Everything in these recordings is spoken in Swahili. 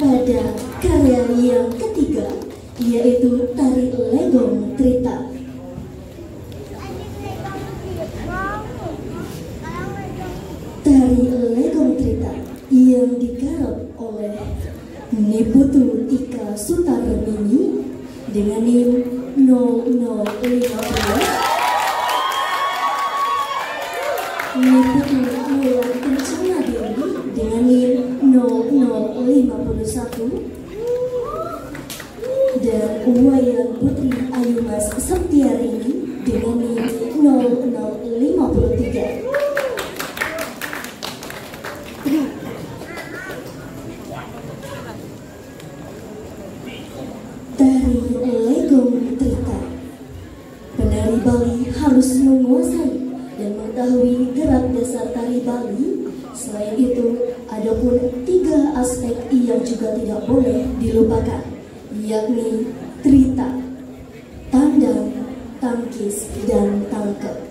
pada karya yang ketiga, yaitu tari legong trita. Tari legong trita yang digarap oleh Niputu Ika Sutarmini dengan NIM 0015, Niputu Wulan Kencana Dewi dengan NIM 0051, dan Wayan Putri Ayumas Septiarini dengan NIM 0053. Tari legong trita. Penari Bali harus menguasai dan mengetahui gerak dasar tari Bali. Selain itu, ada pun 3 aspek yang juga tidak boleh dilupakan, yakni trita, tandang, tangkis, dan tangkep.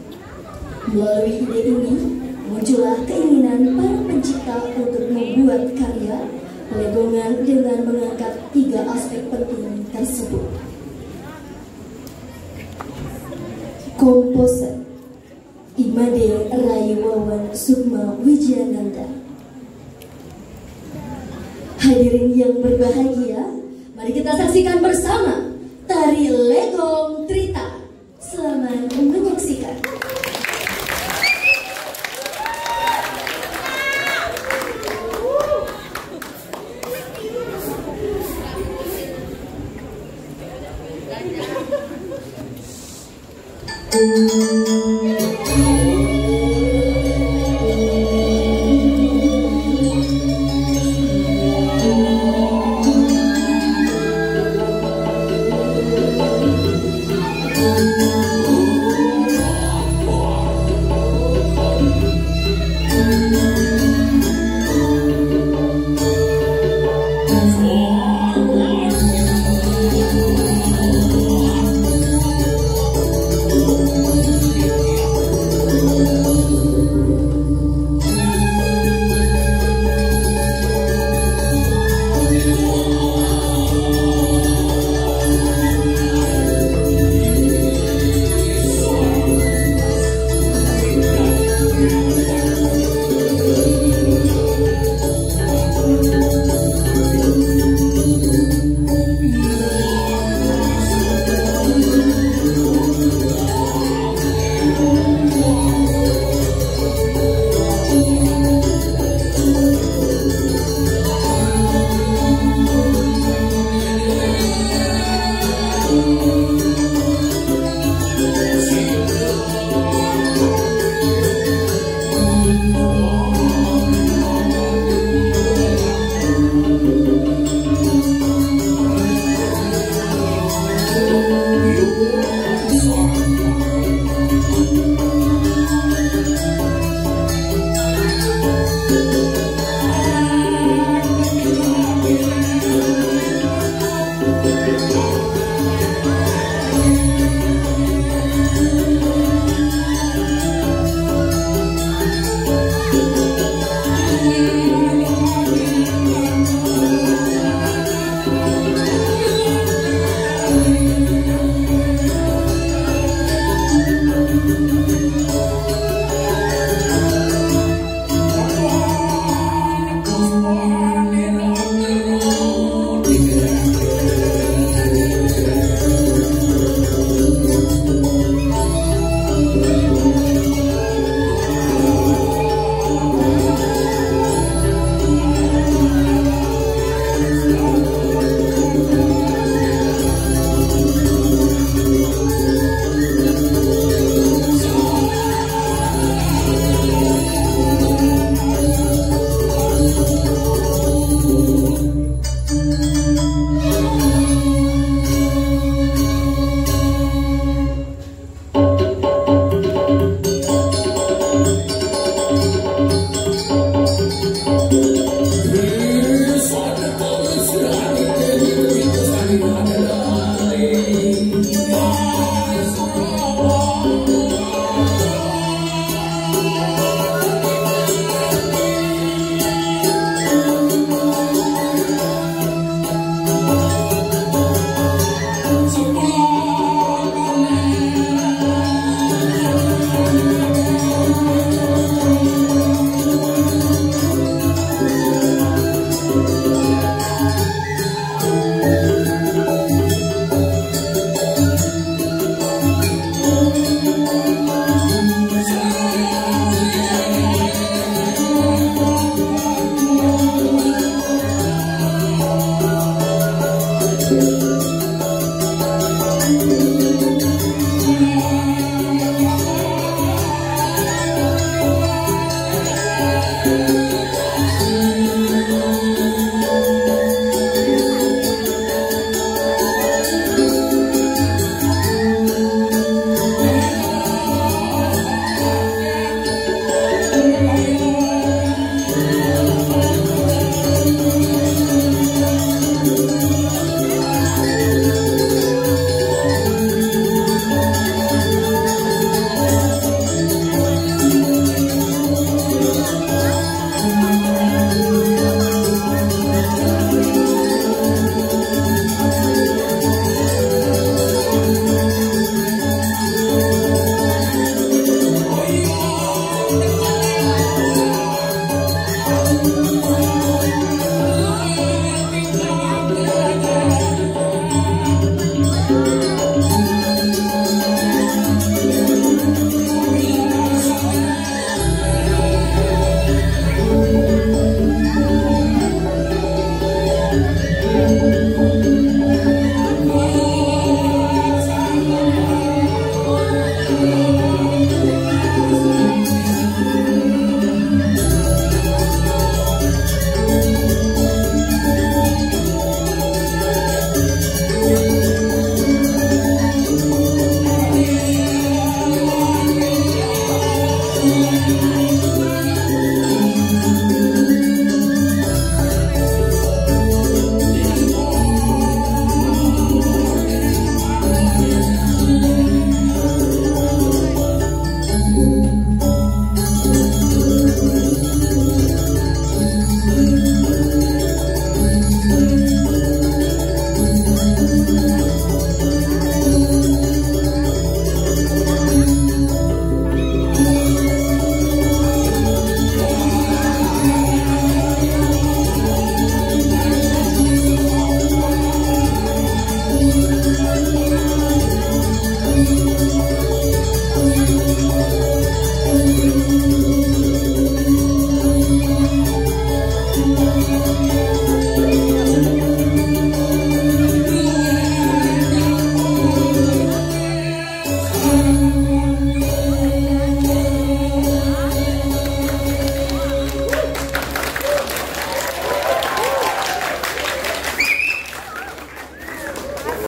Melalui ide ini, muncullah keinginan para pencipta untuk membuat karya legongan dengan mengangkat 3 aspek penting tersebut. Komposer Imade Raywawan Sukma Wijayananda. Hadirin yang berbahagia, mari kita saksikan bersama tari legong trita. Selamat menyaksikan.